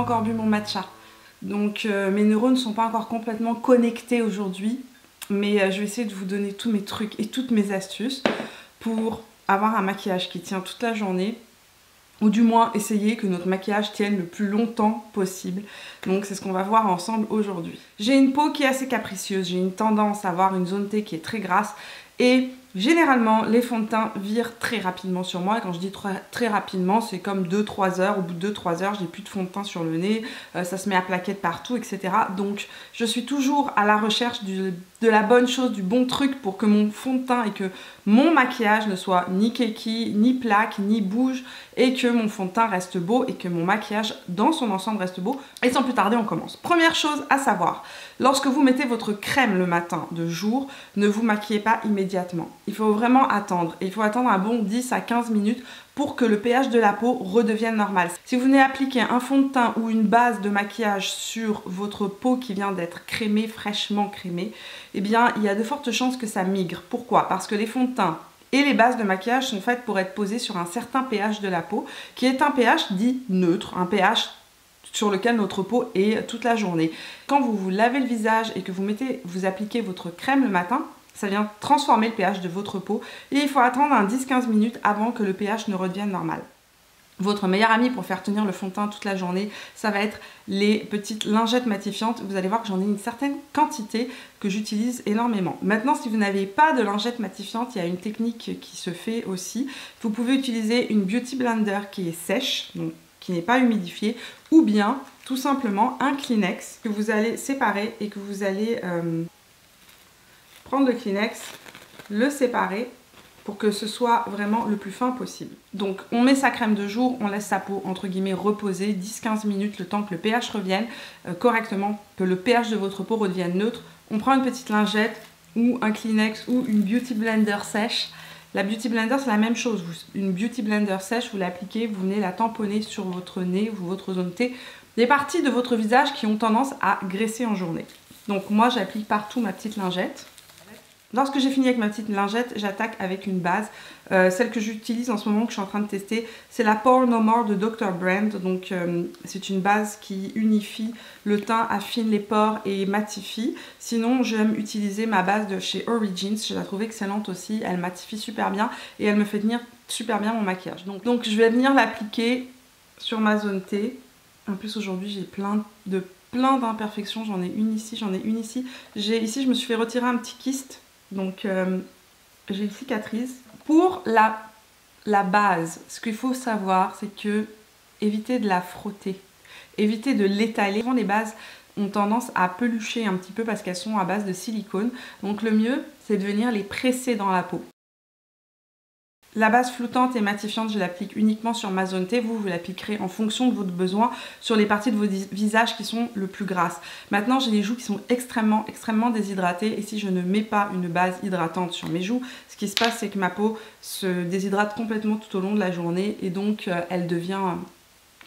pas encore bu mon matcha. Donc mes neurones ne sont pas encore complètement connectés aujourd'hui. Mais je vais essayer de vous donner tous mes trucs et toutes mes astuces pour avoir un maquillage qui tient toute la journée. Ou du moins essayer que notre maquillage tienne le plus longtemps possible. Donc c'est ce qu'on va voir ensemble aujourd'hui. J'ai une peau qui est assez capricieuse, j'ai une tendance à avoir une zone T qui est très grasse et généralement les fonds de teint virent très rapidement sur moi. Et quand je dis très rapidement, c'est comme 2-3 heures. Au bout de 2-3 heures, j'ai plus de fond de teint sur le nez, ça se met à plaquer de partout, etc. Donc je suis toujours à la recherche de la bonne chose, du bon truc pour que mon fond de teint et que mon maquillage ne soit ni keki, ni plaque, ni bouge, et que mon fond de teint reste beau et que mon maquillage dans son ensemble reste beau. Et sans plus tarder, on commence. Première chose à savoir, lorsque vous mettez votre crème le matin de jour, ne vous maquillez pas immédiatement. Il faut vraiment attendre. Il faut attendre un bon 10 à 15 minutes pour que le pH de la peau redevienne normal. Si vous venez appliquer un fond de teint ou une base de maquillage sur votre peau qui vient d'être crémée, fraîchement crémée, eh bien il y a de fortes chances que ça migre. Pourquoi? Parce que les fonds de teint et les bases de maquillage sont faites pour être posées sur un certain pH de la peau, qui est un pH dit neutre, un pH sur lequel notre peau est toute la journée. Quand vous vous lavez le visage et que vous appliquez votre crème le matin, ça vient transformer le pH de votre peau et il faut attendre un 10-15 minutes avant que le pH ne redevienne normal. Votre meilleur ami pour faire tenir le fond de teint toute la journée, ça va être les petites lingettes matifiantes. Vous allez voir que j'en ai une certaine quantité que j'utilise énormément. Maintenant, si vous n'avez pas de lingettes matifiantes, il y a une technique qui se fait aussi. Vous pouvez utiliser une Beauty Blender qui est sèche, donc qui n'est pas humidifiée, ou bien tout simplement un Kleenex que vous allez séparer et que vous allez prendre le Kleenex, le séparer pour que ce soit vraiment le plus fin possible. Donc on met sa crème de jour, on laisse sa peau entre guillemets reposer 10-15 minutes le temps que le pH revienne correctement, que le pH de votre peau redevienne neutre. On prend une petite lingette ou un Kleenex ou une Beauty Blender sèche. La Beauty Blender c'est la même chose, une Beauty Blender sèche, vous l'appliquez, vous venez la tamponner sur votre nez ou votre zone T, des parties de votre visage qui ont tendance à graisser en journée. Donc moi j'applique partout ma petite lingette. Lorsque j'ai fini avec ma petite lingette, j'attaque avec une base. Celle que j'utilise en ce moment, que je suis en train de tester, c'est la Pore No More de Dr. Brand. Donc c'est une base qui unifie le teint, affine les pores et matifie. Sinon, j'aime utiliser ma base de chez Origins. Je la trouve excellente aussi. Elle matifie super bien et elle me fait tenir super bien mon maquillage. Donc je vais venir l'appliquer sur ma zone T. En plus aujourd'hui, j'ai plein d'imperfections. J'en ai une ici, j'en ai une ici. Ici, je me suis fait retirer un petit kyste. Donc j'ai une cicatrice. Pour la base, ce qu'il faut savoir, c'est que évitez de la frotter, évitez de l'étaler. Souvent les bases ont tendance à pelucher un petit peu parce qu'elles sont à base de silicone. Donc le mieux, c'est de venir les presser dans la peau. La base flottante et matifiante, je l'applique uniquement sur ma zone T. Vous l'appliquerez en fonction de votre besoin sur les parties de votre visage qui sont le plus grasses. Maintenant, j'ai les joues qui sont extrêmement déshydratées. Et si je ne mets pas une base hydratante sur mes joues, ce qui se passe, c'est que ma peau se déshydrate complètement tout au long de la journée. Et donc, elle devient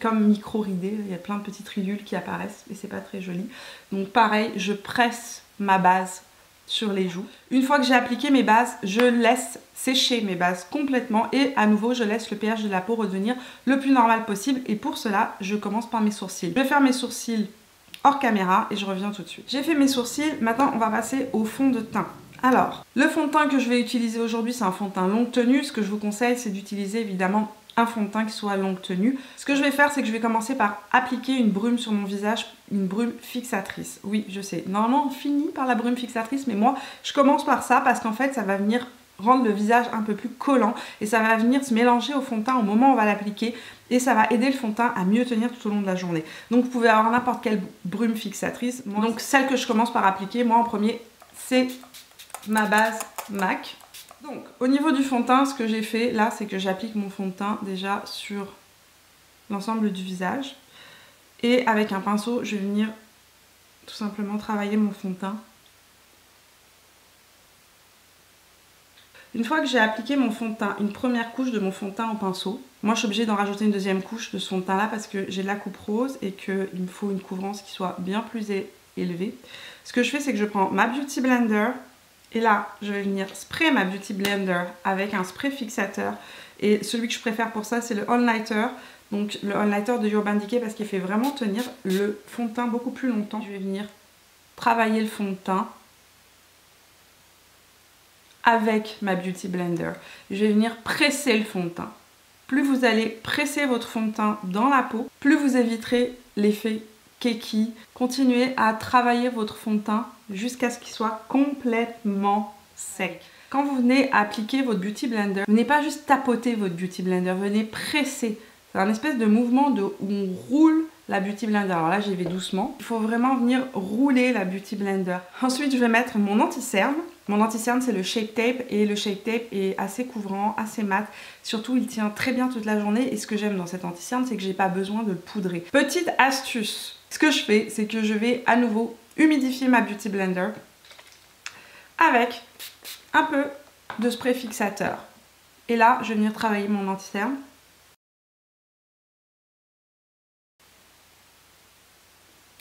comme micro-ridée. Il y a plein de petites ridules qui apparaissent et c'est pas très joli. Donc pareil, je presse ma base sur les joues. Une fois que j'ai appliqué mes bases, je laisse sécher mes bases complètement et à nouveau je laisse le pH de la peau redevenir le plus normal possible et pour cela je commence par mes sourcils. Je vais faire mes sourcils hors caméra et je reviens tout de suite. J'ai fait mes sourcils, maintenant on va passer au fond de teint. Alors, le fond de teint que je vais utiliser aujourd'hui c'est un fond de teint longue tenue. Ce que je vous conseille c'est d'utiliser évidemment un fond de teint qui soit longue tenue. Ce que je vais faire, c'est que je vais commencer par appliquer une brume sur mon visage, une brume fixatrice. Oui, je sais, normalement on finit par la brume fixatrice, mais moi je commence par ça parce qu'en fait ça va venir rendre le visage un peu plus collant et ça va venir se mélanger au fond de teint au moment où on va l'appliquer et ça va aider le fond de teint à mieux tenir tout au long de la journée. Donc vous pouvez avoir n'importe quelle brume fixatrice. Donc celle que je commence par appliquer, moi en premier, c'est ma base MAC. Donc au niveau du fond de teint, ce que j'ai fait là, c'est que j'applique mon fond de teint déjà sur l'ensemble du visage. Et avec un pinceau, je vais venir tout simplement travailler mon fond de teint. Une fois que j'ai appliqué mon fond de teint, une première couche de mon fond de teint au pinceau, moi je suis obligée d'en rajouter une deuxième couche de ce fond de teint là parce que j'ai de la coupe rose et qu'il me faut une couvrance qui soit bien plus élevée. Ce que je fais, c'est que je prends ma Beauty Blender. Et là, je vais venir sprayer ma Beauty Blender avec un spray fixateur. Et celui que je préfère pour ça, c'est le All Nighter Donc le highlighter de Urban Decay parce qu'il fait vraiment tenir le fond de teint beaucoup plus longtemps. Je vais venir travailler le fond de teint avec ma Beauty Blender. Je vais venir presser le fond de teint. Plus vous allez presser votre fond de teint dans la peau, plus vous éviterez l'effet keki. Continuez à travailler votre fond de teint jusqu'à ce qu'il soit complètement sec. Quand vous venez appliquer votre Beauty Blender, venez pas juste tapoter votre Beauty Blender, venez presser. C'est un espèce de mouvement où on roule la Beauty Blender. Alors là, j'y vais doucement. Il faut vraiment venir rouler la Beauty Blender. Ensuite, je vais mettre mon anti-cerne. Mon anti-cerne, c'est le Shape Tape. Et le Shape Tape est assez couvrant, assez mat. Surtout, il tient très bien toute la journée. Et ce que j'aime dans cet anti-cerne, c'est que j'ai pas besoin de le poudrer. Petite astuce. Ce que je fais, c'est que je vais à nouveau humidifier ma Beauty Blender avec un peu de spray fixateur. Et là, je vais venir travailler mon anti-cerne.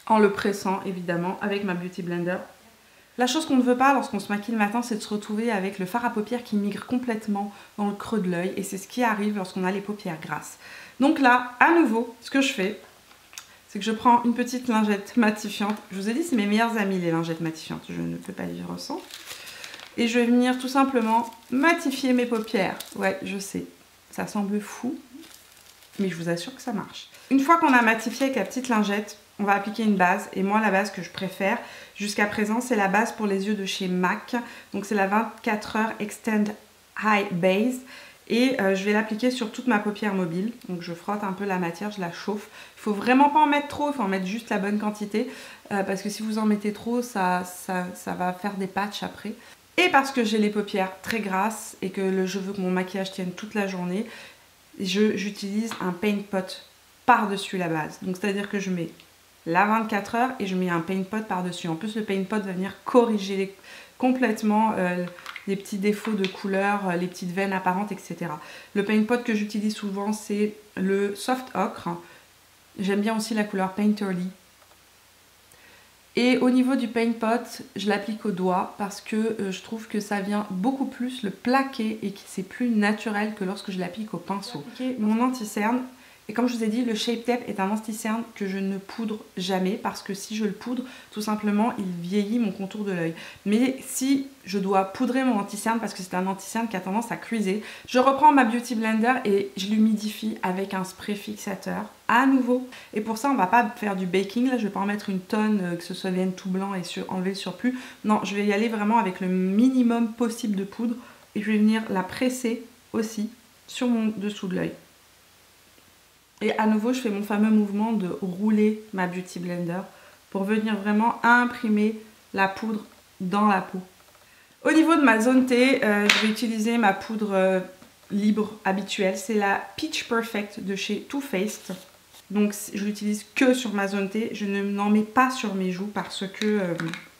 En le pressant évidemment avec ma Beauty Blender. La chose qu'on ne veut pas lorsqu'on se maquille le matin, c'est de se retrouver avec le fard à paupières qui migre complètement dans le creux de l'œil. Et c'est ce qui arrive lorsqu'on a les paupières grasses. Donc là, à nouveau, ce que je fais, c'est que je prends une petite lingette matifiante. Je vous ai dit, c'est mes meilleures amies les lingettes matifiantes. Je ne peux pas vivre sans. Et je vais venir tout simplement matifier mes paupières. Ouais, je sais, ça semble fou, mais je vous assure que ça marche. Une fois qu'on a matifié avec la petite lingette, on va appliquer une base. Et moi, la base que je préfère jusqu'à présent, c'est la base pour les yeux de chez MAC. Donc c'est la 24 heures Extend High Base. Et je vais l'appliquer sur toute ma paupière mobile. Donc je frotte un peu la matière, je la chauffe. Il ne faut vraiment pas en mettre trop, il faut en mettre juste la bonne quantité. Parce que si vous en mettez trop, ça va faire des patchs après. Et parce que j'ai les paupières très grasses et que je veux que mon maquillage tienne toute la journée, j'utilise un paint pot par-dessus la base. Donc c'est-à-dire que je mets la 24 heures et je mets un paint pot par-dessus. En plus, le paint pot va venir corriger complètement les petits défauts de couleur, les petites veines apparentes, etc. Le paint pot que j'utilise souvent, c'est le Soft Ocre. J'aime bien aussi la couleur Painterly. Et au niveau du paint pot, je l'applique au doigt parce que je trouve que ça vient beaucoup plus le plaquer et que c'est plus naturel que lorsque je l'applique au pinceau. Mon anti-cerne. Et comme je vous ai dit, le Shape Tape est un anti-cerne que je ne poudre jamais parce que si je le poudre, tout simplement, il vieillit mon contour de l'œil. Mais si je dois poudrer mon anti-cerne parce que c'est un anti-cerne qui a tendance à cruiser, je reprends ma Beauty Blender et je l'humidifie avec un spray fixateur à nouveau. Et pour ça, on va pas faire du baking. Là, je vais pas en mettre une tonne, que ce soit vienne tout blanc et enlever le surplus. Non, je vais y aller vraiment avec le minimum possible de poudre et je vais venir la presser aussi sur mon dessous de l'œil. Et à nouveau, je fais mon fameux mouvement de rouler ma Beauty Blender pour venir vraiment imprimer la poudre dans la peau. Au niveau de ma zone T, je vais utiliser ma poudre libre habituelle. C'est la Peach Perfect de chez Too Faced. Donc je l'utilise que sur ma zone T. Je n'en mets pas sur mes joues parce que,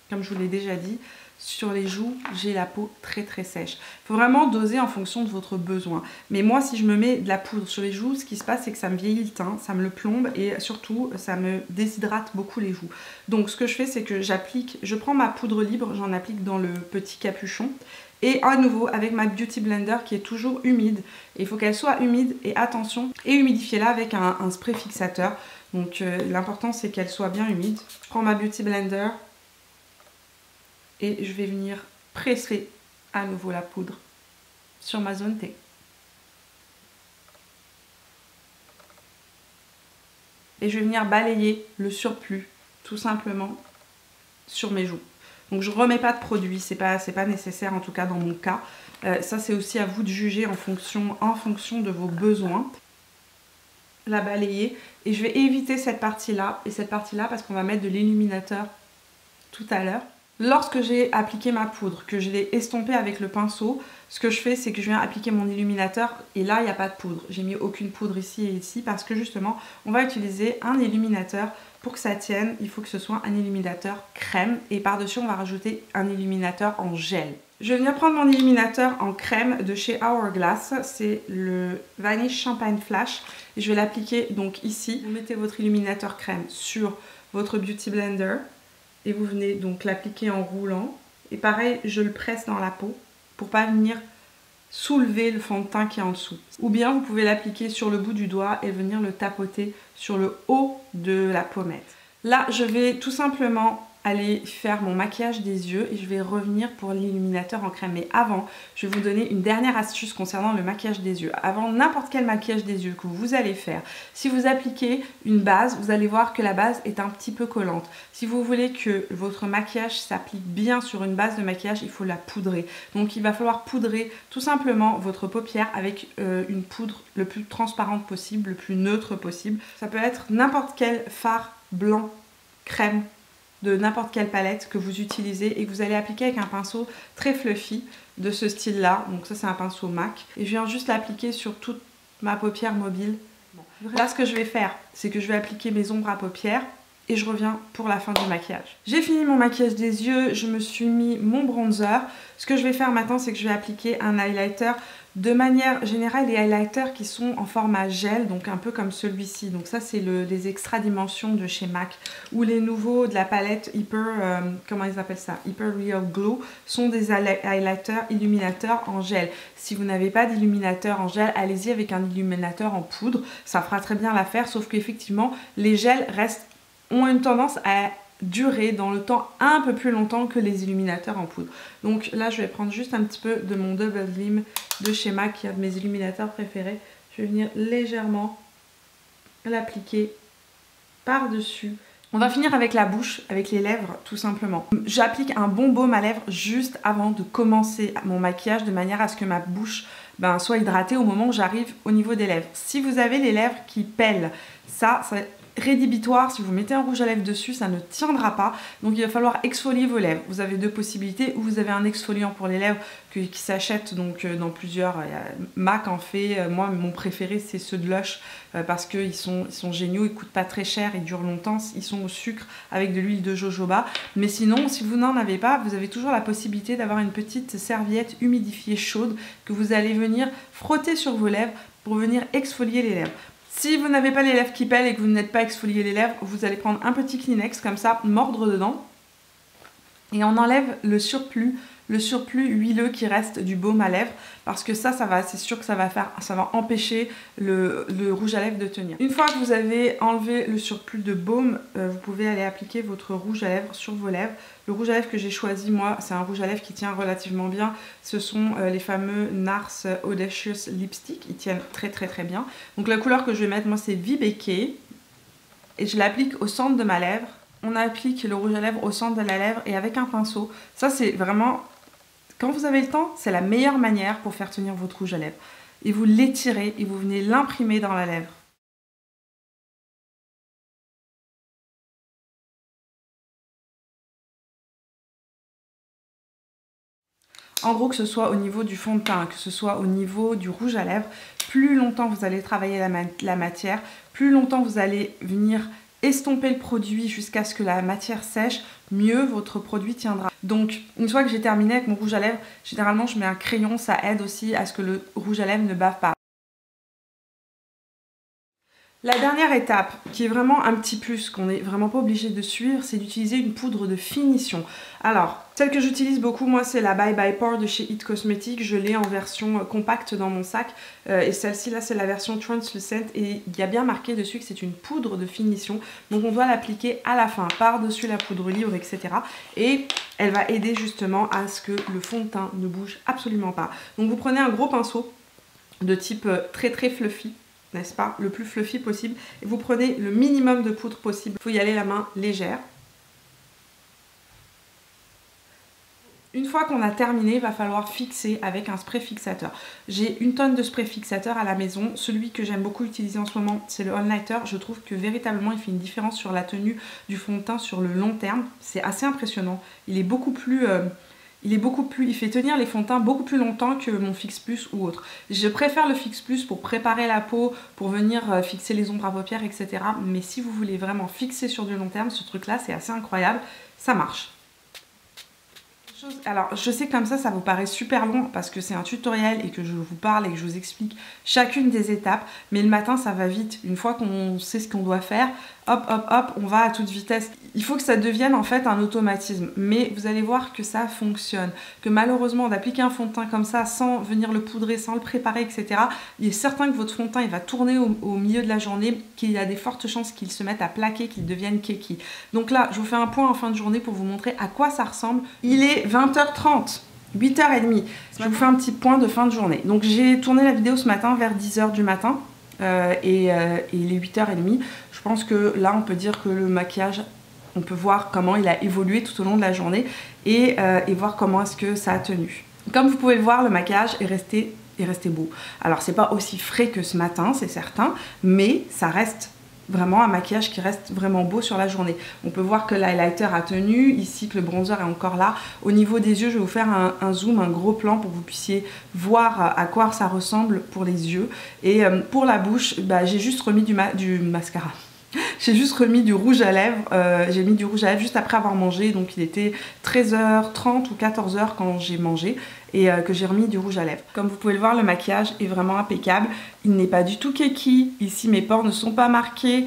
comme je vous l'ai déjà dit, sur les joues, j'ai la peau très très sèche. Il faut vraiment doser en fonction de votre besoin. Mais moi, si je me mets de la poudre sur les joues, ce qui se passe, c'est que ça me vieillit le teint, ça me le plombe et surtout, ça me déshydrate beaucoup les joues. Donc, ce que je fais, c'est que je prends ma poudre libre, j'en applique dans le petit capuchon. Et à nouveau, avec ma Beauty Blender qui est toujours humide. Et il faut qu'elle soit humide et attention, et humidifiez-la avec un spray fixateur. Donc, l'important, c'est qu'elle soit bien humide. Je prends ma Beauty Blender. Et je vais venir presser à nouveau la poudre sur ma zone T. Et je vais venir balayer le surplus tout simplement sur mes joues. Donc je ne remets pas de produit, c'est pas nécessaire en tout cas dans mon cas. Ça c'est aussi à vous de juger en fonction de vos besoins. La balayer et je vais éviter cette partie-là et cette partie-là parce qu'on va mettre de l'illuminateur tout à l'heure. Lorsque j'ai appliqué ma poudre, que je l'ai estompée avec le pinceau, ce que je fais, c'est que je viens appliquer mon illuminateur et là, il n'y a pas de poudre. J'ai mis aucune poudre ici et ici parce que justement, on va utiliser un illuminateur. Pour que ça tienne, il faut que ce soit un illuminateur crème et par-dessus, on va rajouter un illuminateur en gel. Je vais venir prendre mon illuminateur en crème de chez Hourglass, c'est le Vanish Champagne Flash et je vais l'appliquer donc ici. Vous mettez votre illuminateur crème sur votre Beauty Blender. Et vous venez donc l'appliquer en roulant. Et pareil, je le presse dans la peau pour pas venir soulever le fond de teint qui est en dessous. Ou bien vous pouvez l'appliquer sur le bout du doigt et venir le tapoter sur le haut de la pommette. Là, je vais tout simplement aller faire mon maquillage des yeux et je vais revenir pour l'illuminateur en crème. Mais avant, je vais vous donner une dernière astuce concernant le maquillage des yeux. Avant n'importe quel maquillage des yeux que vous allez faire, si vous appliquez une base, vous allez voir que la base est un petit peu collante. Si vous voulez que votre maquillage s'applique bien sur une base de maquillage, il faut la poudrer. Donc il va falloir poudrer tout simplement votre paupière avec une poudre le plus transparente possible, le plus neutre possible. Ça peut être n'importe quel fard blanc, crème, de n'importe quelle palette que vous utilisez et que vous allez appliquer avec un pinceau très fluffy de ce style là. Donc ça c'est un pinceau MAC et je viens juste l'appliquer sur toute ma paupière mobile. Là ce que je vais faire, c'est que je vais appliquer mes ombres à paupières et je reviens pour la fin du maquillage. J'ai fini mon maquillage des yeux, je me suis mis mon bronzer. Ce que je vais faire maintenant, c'est que je vais appliquer un highlighter. De manière générale, les highlighters qui sont en format gel, donc un peu comme celui-ci. Donc ça, c'est les extra dimensions de chez MAC. Ou les nouveaux de la palette comment ils appellent ça, Hyper Real Glow, sont des highlighters illuminateurs en gel. Si vous n'avez pas d'illuminateur en gel, allez-y avec un illuminateur en poudre. Ça fera très bien l'affaire, sauf qu'effectivement, les gels ont une tendance à durer dans le temps un peu plus longtemps que les illuminateurs en poudre. Donc là je vais prendre juste un petit peu de mon Double Gleam de chez MAC, qui est un de mes illuminateurs préférés. Je vais venir légèrement l'appliquer par-dessus. On va finir avec la bouche, avec les lèvres tout simplement. J'applique un bon baume à lèvres juste avant de commencer mon maquillage de manière à ce que ma bouche soit hydratée au moment où j'arrive au niveau des lèvres. Si vous avez les lèvres qui pèlent, ça rédhibitoire, si vous mettez un rouge à lèvres dessus, ça ne tiendra pas. Donc il va falloir exfolier vos lèvres. Vous avez deux possibilités, ou vous avez un exfoliant pour les lèvres qui s'achète donc dans plusieurs, MAC en fait. Moi mon préféré c'est ceux de Lush parce qu'ils sont géniaux, ils coûtent pas très cher, ils durent longtemps, ils sont au sucre avec de l'huile de jojoba. Mais sinon, si vous n'en avez pas, vous avez toujours la possibilité d'avoir une petite serviette humidifiée chaude que vous allez venir frotter sur vos lèvres pour venir exfolier les lèvres. Si vous n'avez pas les lèvres qui pèlent et que vous n'êtes pas exfolié les lèvres, vous allez prendre un petit Kleenex comme ça, mordre dedans et on enlève le surplus huileux qui reste du baume à lèvres, parce que c'est sûr que ça va empêcher le rouge à lèvres de tenir. Une fois que vous avez enlevé le surplus de baume, vous pouvez aller appliquer votre rouge à lèvres sur vos lèvres. Le rouge à lèvres que j'ai choisi moi, c'est un rouge à lèvres qui tient relativement bien. Ce sont les fameux NARS Audacious Lipstick, ils tiennent très bien. Donc la couleur que je vais mettre moi c'est Vibeke et je l'applique au centre de ma lèvre. On applique le rouge à lèvres au centre de la lèvre et avec un pinceau. Ça c'est vraiment, quand vous avez le temps, c'est la meilleure manière pour faire tenir votre rouge à lèvres. Et vous l'étirez et vous venez l'imprimer dans la lèvre. En gros, que ce soit au niveau du fond de teint, que ce soit au niveau du rouge à lèvres, plus longtemps vous allez travailler la matière, plus longtemps vous allez venir estomper le produit jusqu'à ce que la matière sèche, mieux votre produit tiendra. Donc une fois que j'ai terminé avec mon rouge à lèvres, généralement je mets un crayon, ça aide aussi à ce que le rouge à lèvres ne bave pas. La dernière étape, qui est vraiment un petit plus, qu'on n'est vraiment pas obligé de suivre, c'est d'utiliser une poudre de finition. Alors, celle que j'utilise beaucoup, moi, c'est la Bye Bye Pore de chez It Cosmetics. Je l'ai en version compacte dans mon sac. Et celle-ci, là, c'est la version Translucent. Et il y a bien marqué dessus que c'est une poudre de finition. Donc, on doit l'appliquer à la fin, par-dessus la poudre libre, etc. Et elle va aider justement à ce que le fond de teint ne bouge absolument pas. Donc, vous prenez un gros pinceau de type très fluffy, n'est-ce pas, le plus fluffy possible, et vous prenez le minimum de poudre possible. Il faut y aller la main légère. Une fois qu'on a terminé, il va falloir fixer avec un spray fixateur. J'ai une tonne de spray fixateur à la maison. Celui que j'aime beaucoup utiliser en ce moment, c'est le All-Nighter. Je trouve que véritablement, il fait une différence sur la tenue du fond de teint sur le long terme. C'est assez impressionnant. Il est beaucoup plus... il fait tenir les fonds de teint beaucoup plus longtemps que mon Fix Plus ou autre. Je préfère le Fix Plus pour préparer la peau, pour venir fixer les ombres à paupières, etc. Mais si vous voulez vraiment fixer sur du long terme, ce truc-là, c'est assez incroyable. Ça marche. Alors, je sais que comme ça vous paraît super long parce que c'est un tutoriel et que je vous parle et que je vous explique chacune des étapes. Mais le matin, ça va vite. Une fois qu'on sait ce qu'on doit faire, hop hop hop, on va à toute vitesse. Il faut que ça devienne en fait un automatisme, mais vous allez voir que ça fonctionne, que malheureusement d'appliquer un fond de teint comme ça sans venir le poudrer, sans le préparer, etc. Il est certain que votre fond de teint il va tourner au milieu de la journée, qu'il y a des fortes chances qu'il se mette à plaquer, qu'il devienne keki. Donc là, je vous fais un point en fin de journée pour vous montrer à quoi ça ressemble. Il est 20h30. 8h30, je vous fais un petit point de fin de journée. Donc j'ai tourné la vidéo ce matin vers 10h du matin et il est 8h30. Je pense que là on peut dire que le maquillage, on peut voir comment il a évolué tout au long de la journée et voir comment est-ce que ça a tenu. Comme vous pouvez le voir, le maquillage est resté beau. Alors c'est pas aussi frais que ce matin, c'est certain, mais ça reste vraiment un maquillage qui reste vraiment beau sur la journée. On peut voir que l'highlighter a tenu, ici que le bronzer est encore là. Au niveau des yeux, je vais vous faire un zoom, un gros plan pour que vous puissiez voir à quoi ça ressemble pour les yeux. Et pour la bouche, bah, j'ai juste remis du mascara. J'ai juste remis du rouge à lèvres, j'ai mis du rouge à lèvres juste après avoir mangé, donc il était 13h30 ou 14h quand j'ai mangé et que j'ai remis du rouge à lèvres. Comme vous pouvez le voir, le maquillage est vraiment impeccable, il n'est pas du tout keki, ici mes pores ne sont pas marqués,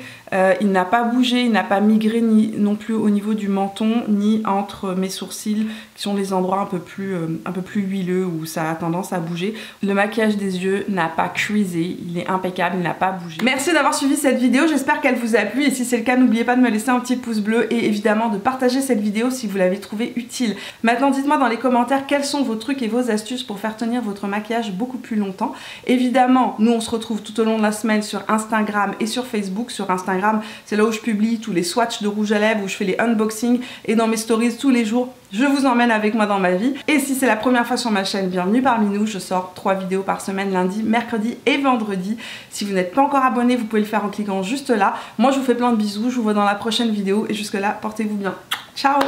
il n'a pas bougé, il n'a pas migré ni non plus au niveau du menton, ni entre mes sourcils qui sont les endroits un peu plus huileux où ça a tendance à bouger. Le maquillage des yeux n'a pas creasé, il est impeccable, il n'a pas bougé. Merci d'avoir suivi cette vidéo, j'espère qu'elle vous a plu et si c'est le cas, n'oubliez pas de me laisser un petit pouce bleu et évidemment de partager cette vidéo si vous l'avez trouvée utile. Maintenant, dites-moi dans les commentaires quels sont vos trucs et vos astuces pour faire tenir votre maquillage beaucoup plus longtemps. Évidemment, nous on se retrouve tout au long de la semaine sur Instagram et sur Facebook. Sur Instagram, c'est là où je publie tous les swatchs de rouge à lèvres, où je fais les unboxings et dans mes stories tous les jours, je vous emmène avec moi dans ma vie. Et si c'est la première fois sur ma chaîne, bienvenue parmi nous. Je sors 3 vidéos par semaine, lundi, mercredi et vendredi. Si vous n'êtes pas encore abonné, vous pouvez le faire en cliquant juste là. Moi, je vous fais plein de bisous. Je vous vois dans la prochaine vidéo et jusque là, portez-vous bien. Ciao!